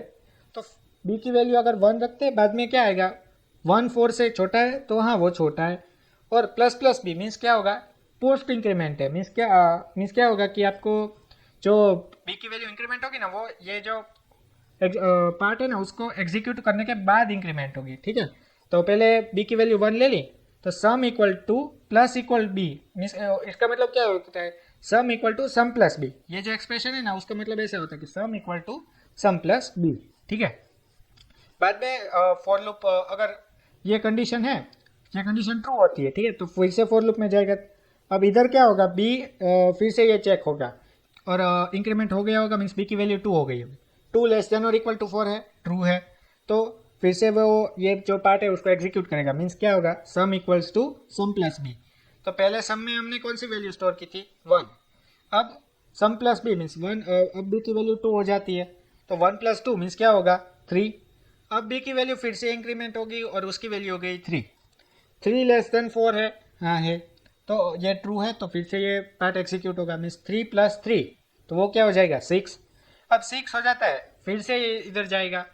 तो बी की वैल्यू अगर 1 रखते हैं, बाद में क्या आएगा, 1 4 से छोटा है तो हाँ वो छोटा है, और प्लस प्लस बी मीन्स क्या होगा, पोस्ट इंक्रीमेंट है। मीन्स क्या होगा कि आपको जो बी की वैल्यू इंक्रीमेंट होगी ना, वो ये जो पार्ट है ना उसको एग्जीक्यूट करने के बाद इंक्रीमेंट होगी, ठीक है। तो पहले बी की वैल्यू 1 ले ली, तो sum equal to plus equal b, means इसका मतलब क्या होता है, sum equal to sum plus b. ये जो एक्सप्रेशन है ना उसका मतलब ऐसे होता है कि sum equal to sum plus b, ठीक है। बाद में फॉर लूप अगर ये कंडीशन है, ये कंडीशन ट्रू होती है, ठीक है, तो फिर से फॉर लूप में जाएगा। अब इधर क्या होगा, बी फिर से ये चेक होगा, और इंक्रीमेंट हो गया होगा, मीन्स बी की वैल्यू 2 हो गई होगी, 2 लेस देन और इक्वल टू 4 है, ट्रू है, तो फिर से वो ये जो पार्ट है उसको एग्जीक्यूट करेगा। मीन्स क्या होगा, sum equals to sum plus b. तो पहले सम में हमने कौन सी वैल्यू स्टोर की थी, 1, अब सम प्लस बी मीन्स 1, अब बी की वैल्यू 2 हो जाती है, तो 1+2 मीन्स क्या होगा 3। अब बी की वैल्यू फिर से इंक्रीमेंट होगी और उसकी वैल्यू हो गई 3, 3 लेस देन 4 है, हाँ है, तो ये ट्रू है, तो फिर से ये पार्ट एग्जीक्यूट होगा, मीन्स 3+3, तो वो क्या हो जाएगा 6। अब 6 हो जाता है, फिर से ये इधर जाएगा,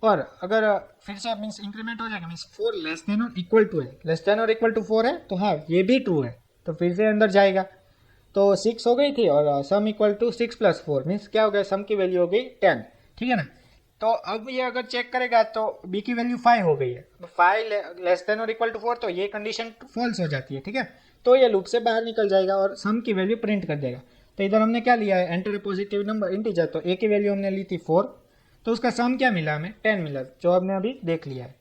और अगर फिर से मीन्स इंक्रीमेंट हो जाएगा, मीन्स 4 लेस देन और इक्वल टू है, लेस देन और इक्वल टू 4 है, तो हाँ ये भी ट्रू है, तो फिर से अंदर जाएगा, तो 6 हो गई थी, और सम इक्वल टू 6+4 मीन्स क्या हो गया, सम की वैल्यू हो गई 10, ठीक है ना। तो अब ये अगर चेक करेगा तो बी की वैल्यू 5 हो गई है, 5 लेस देन और इक्वल टू 4, तो ये कंडीशन फॉल्स हो जाती है, ठीक है। तो ये लूप से बाहर निकल जाएगा और सम की वैल्यू प्रिंट कर देगा। तो इधर हमने क्या लिया है, enter a positive number integer, तो ए की वैल्यू हमने ली थी 4, तो उसका सम क्या मिला हमें 10 मिला, जो हमने अभी देख लिया है।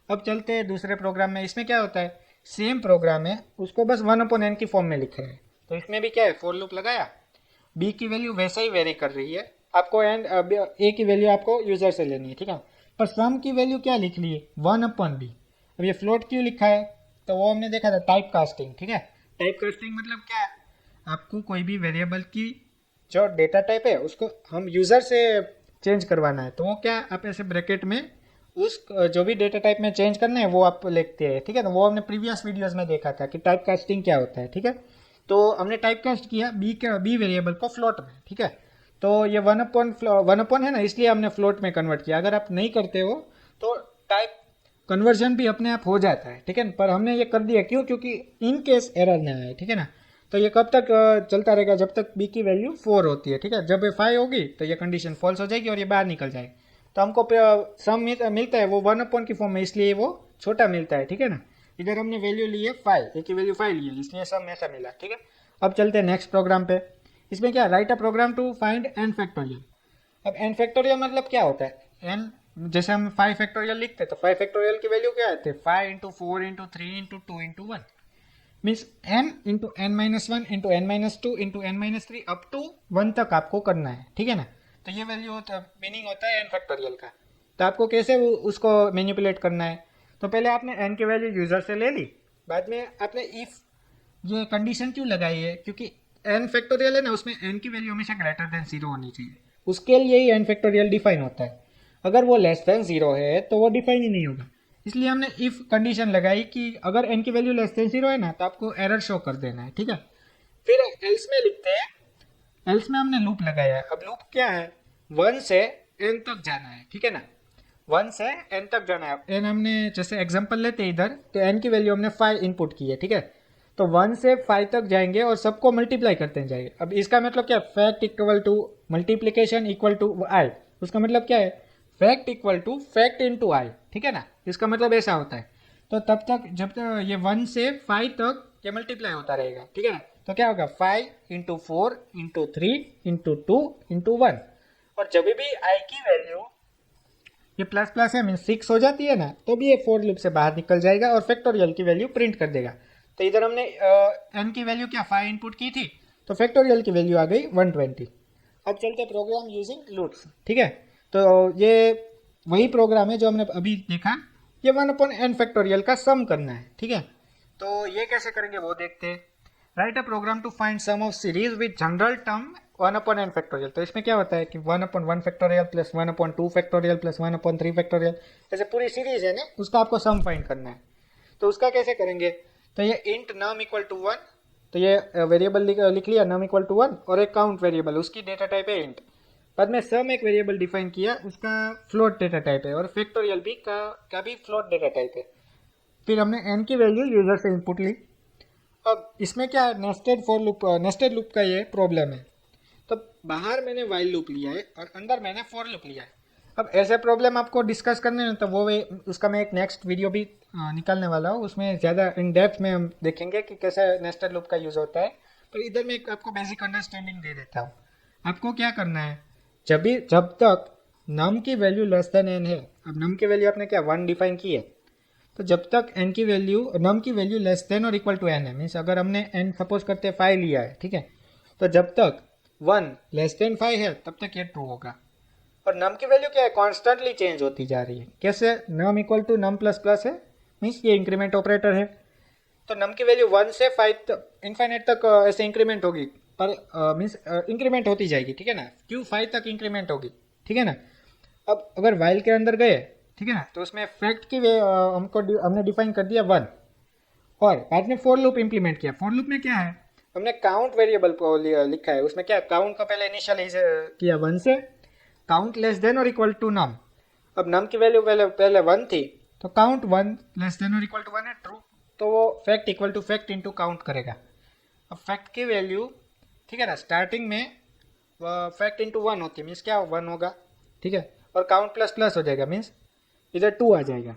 अब चलते हैं दूसरे प्रोग्राम में। इसमें क्या होता है, सेम प्रोग्राम है, उसको बस 1/n की फॉर्म में लिख रहे हैं। तो इसमें भी क्या है, फॉर लूप लगाया, बी की वैल्यू वैसे ही वेरी कर रही है, आपको एंड ए की वैल्यू आपको यूजर से लेनी है, ठीक है। पर सम की वैल्यू क्या लिख ली है 1/b। अब ये फ्लोट क्यों लिखा है, तो वो हमने देखा था टाइप कास्टिंग, ठीक है। टाइप कास्टिंग मतलब क्या है, आपको कोई भी वेरिएबल की जो डेटा टाइप है उसको हम यूज़र से चेंज करवाना है, तो वो क्या आप ऐसे ब्रैकेट में उस जो भी डेटा टाइप में चेंज करना है वो आप लिखते हैं, ठीक है। तो वो हमने प्रीवियस वीडियोस में देखा था कि टाइप कास्टिंग क्या होता है, ठीक है। तो हमने टाइप कास्ट किया बी वेरिएबल को फ्लोट में, ठीक है। तो ये 1/1 है ना, इसलिए हमने फ्लोट में कन्वर्ट किया। अगर आप नहीं करते हो तो टाइप कन्वर्जन भी अपने आप हो जाता है, ठीक है। पर हमने ये कर दिया क्यों, क्योंकि इन केस एरर ना आए, ठीक है ना। तो ये कब तक चलता रहेगा, जब तक बी की वैल्यू 4 होती है, ठीक है। जब ये 5 होगी तो ये कंडीशन फॉल्स हो जाएगी और ये बाहर निकल जाएगी। तो हमको सम मिलता है वो 1/n की फॉर्म में, इसलिए वो छोटा मिलता है, ठीक है ना। इधर हमने वैल्यू ली है 5, ए की वैल्यू 5 ली है, इसलिए सम ऐसा मिला, ठीक है। अब चलते हैं नेक्स्ट प्रोग्राम पे। इसमें क्या, write a program to find n factorial. अब एन फैक्टोरियल मतलब क्या होता है, एन जैसे हम 5 फैक्टोरियल लिखते हैं, तो 5 फैक्टोरियल की वैल्यू क्या आती है, 5 into 4 into 3 into 2 into 1, means n into n-1 into n-2 into n-3 up to 1 तक आपको करना है, ठीक है ना। तो ये वैल्यू मीनिंग होता है n फैक्टोरियल का। तो आपको कैसे उसको मैनिपुलेट करना है, तो पहले आपने n की वैल्यू यूज़र से ले ली, बाद में आपने इफ़ ये कंडीशन क्यों लगाई है, क्योंकि n फैक्टोरियल है ना, उसमें n की वैल्यू हमेशा ग्रेटर देन 0 होनी चाहिए, उसके लिए ही n फैक्टोरियल डिफाइन होता है। अगर वो लेस देन 0 है तो वो डिफाइन ही नहीं होगा। इसलिए हमने इफ़ कंडीशन लगाई कि अगर n की वैल्यू लेस देन 0 है ना तो आपको एरर शो कर देना है, ठीक है। फिर एल्स में लिखते हैं, एल्स में हमने लूप लगाया है। अब लूप क्या है, 1 से n तक जाना है, ठीक है ना, 1 से n तक जाना है। n हमने जैसे एग्जांपल लेते हैं इधर, तो n की वैल्यू हमने 5 इनपुट की है, ठीक है। तो 1 से 5 तक जाएंगे और सबको मल्टीप्लाई करते जाएंगे। अब इसका मतलब क्या, fact equal to multiplication equal to i, उसका मतलब क्या है, fact equal to fact into i, ठीक है ना, इसका मतलब ऐसा होता है। तो तब तक जब तक ये 1 से 5 तक ये मल्टीप्लाई होता रहेगा, ठीक है ना। तो क्या होगा, 5 इंटू 4 इंटू 3 इंटू 2 इंटू 1, और जब भी आई की वैल्यू ये प्लस प्लस है मीन 6 हो जाती है ना, तो भी ये फोर लूप से बाहर निकल जाएगा और फैक्टोरियल की वैल्यू प्रिंट कर देगा। तो इधर हमने n की वैल्यू क्या 5 इनपुट की थी, तो फैक्टोरियल की वैल्यू आ गई 120। अब चलते प्रोग्राम यूजिंग लूप्स, ठीक है। तो ये वही प्रोग्राम है जो हमने अभी देखा, ये 1/n फैक्टोरियल का सम करना है, ठीक है। तो ये कैसे करेंगे वो देखते हैं। Write a program to find sum of series with general term 1/n factorial. तो इसमें क्या होता है कि 1/1 factorial plus 1/2 factorial plus 1/3 factorial, ऐसे पूरी सीरीज है ना, उसका आपको सम फाइंड करना है। तो उसका कैसे करेंगे, तो ये इंट नम इक्वल टू 1, तो ये वेरिएबल लिख लिया नम इक्वल टू 1, और एक काउंट वेरिएबल उसकी डेटा टाइप है इंट। बाद में सम एक वेरिएबल डिफाइन किया, उसका फ्लोट डेटा टाइप है, और फैक्टोरियल भी का भी फ्लोट डेटा टाइप है। फिर हमने n की वैल्यू यूजर से इनपुट ली। अब इसमें क्या है, नेस्टेड लूप का ये प्रॉब्लम है। तो बाहर मैंने वाइल लूप लिया है और अंदर मैंने फॉर लूप लिया है। अब ऐसे प्रॉब्लम आपको डिस्कस करने हैं तो वो उसका मैं एक नेक्स्ट वीडियो भी निकालने वाला हूँ, उसमें ज़्यादा इन डेप्थ में हम देखेंगे कि कैसे नेस्टेड लूप का यूज़ होता है। पर इधर मैं आपको बेसिक अंडरस्टैंडिंग दे देता हूँ। आपको क्या करना है, जब तक नम की वैल्यू लेस देन n है, अब नम की वैल्यू आपने क्या 1 डिफाइन की है, तो जब तक n की वैल्यू नम की वैल्यू लेस देन और इक्वल टू n है, मीन्स अगर हमने n सपोज करते 5 लिया है, ठीक है, तो जब तक 1 लेस देन 5 है तब तक ये ट्रू होगा। और नम की वैल्यू क्या है, कॉन्स्टेंटली चेंज होती जा रही है। कैसे, num equal to num plus plus है, मीन्स ये इंक्रीमेंट ऑपरेटर है। तो नम की वैल्यू 1 से 5 तक इनफाइनाइट तक ऐसे इंक्रीमेंट होगी, पर मीन्स इंक्रीमेंट होती जाएगी, ठीक है ना, क्यों 5 तक इंक्रीमेंट होगी, ठीक है ना। अब अगर वाइल के अंदर गए, ठीक है ना, तो उसमें फैक्ट की हमने डिफाइन कर दिया 1, और बाद में फॉर लूप इंप्लीमेंट किया। फॉर लूप में क्या है, हमने काउंट वेरिएबल को लिखा है, उसमें क्या काउंट को पहले इनिशियलाइज किया 1 से, काउंट लेस देन और इक्वल टू नम। अब नम की वैल्यू पहले 1 थी, तो काउंट 1 लेस देन और इक्वल टू 1 है ट्रू, तो वो fact equal to fact into count करेगा। अब फैक्ट की वैल्यू, ठीक है ना, स्टार्टिंग में फैक्ट इनटू 1 होती है, मीन्स क्या 1 होगा, ठीक है, और काउंट प्लस प्लस हो जाएगा, मीन्स इधर 2 आ जाएगा।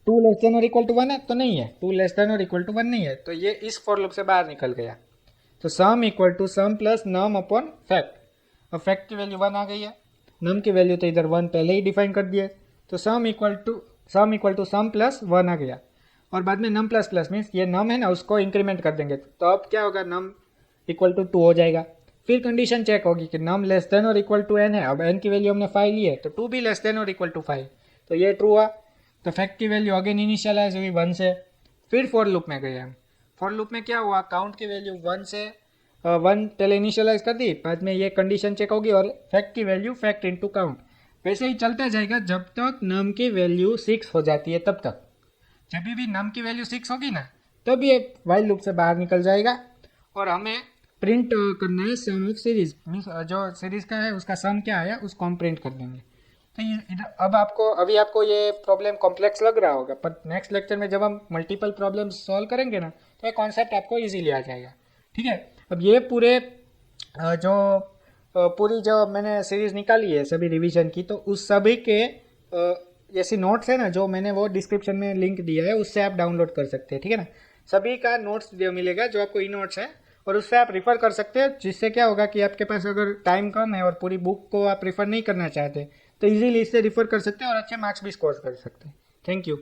2 लेस देन और इक्वल टू 1 है तो नहीं है, 2 लेस देन और इक्वल टू 1 नहीं है, तो ये इस फॉर लूप से बाहर निकल गया। तो sum equal to sum plus num upon fact. अब फैक्ट की वैल्यू 1 आ गई है, नम की वैल्यू तो इधर 1 पहले ही डिफाइन कर दिया, तो sum equal to sum plus 1 आ गया, और बाद में नम प्लस प्लस मीन्स ये नम है ना, उसको इंक्रीमेंट कर देंगे, तो अब क्या होगा, नम इक्वल टू 2 हो जाएगा। फिर कंडीशन चेक होगी कि नम लेस देन और इक्वल टू n है, अब n की वैल्यू हमने 5 ली है, तो 2 भी लेस देन और इक्वल टू 5, तो ये ट्रू हुआ। तो फैक्ट की वैल्यू अगेन इनिशियलाइज हुई 1 से। फिर फॉर लूप में गए हम, फॉर लूप में क्या हुआ, काउंट की वैल्यू 1 से 1 पहले इनिशियलाइज कर दी, बाद में ये कंडीशन चेक होगी और फैक्ट की वैल्यू फैक्ट इनटू काउंट, वैसे ही चलता जाएगा जब तक नम की वैल्यू 6 हो जाती है तब तक। जब भी नम की वैल्यू 6 होगी ना, तब ये वाइल लूप से बाहर निकल जाएगा और हमें प्रिंट करना है सम ऑफ सीरीज, मीन्स जो सीरीज का है उसका सम क्या आया उसको हम प्रिंट कर देंगे। तो ये अब अभी आपको ये प्रॉब्लम कॉम्प्लेक्स लग रहा होगा, पर नेक्स्ट लेक्चर में जब हम मल्टीपल प्रॉब्लम सॉल्व करेंगे ना, तो ये कॉन्सेप्ट आपको इजीली आ जाएगा, ठीक है। अब ये पूरी जो मैंने सीरीज़ निकाली है सभी रिवीजन की, तो उस सभी के ऐसी नोट्स है ना, जो मैंने वो डिस्क्रिप्शन में लिंक दिया है, उससे आप डाउनलोड कर सकते हैं, ठीक है ना। सभी का नोट्स मिलेगा जो आपको ई नोट्स है, और उससे आप रिफ़र कर सकते हैं, जिससे क्या होगा कि आपके पास अगर टाइम कम है और पूरी बुक को आप रिफ़र नहीं करना चाहते, तो इजीली इससे रिफ़र कर सकते हैं और अच्छे मार्क्स भी स्कोर कर सकते हैं। Thank you.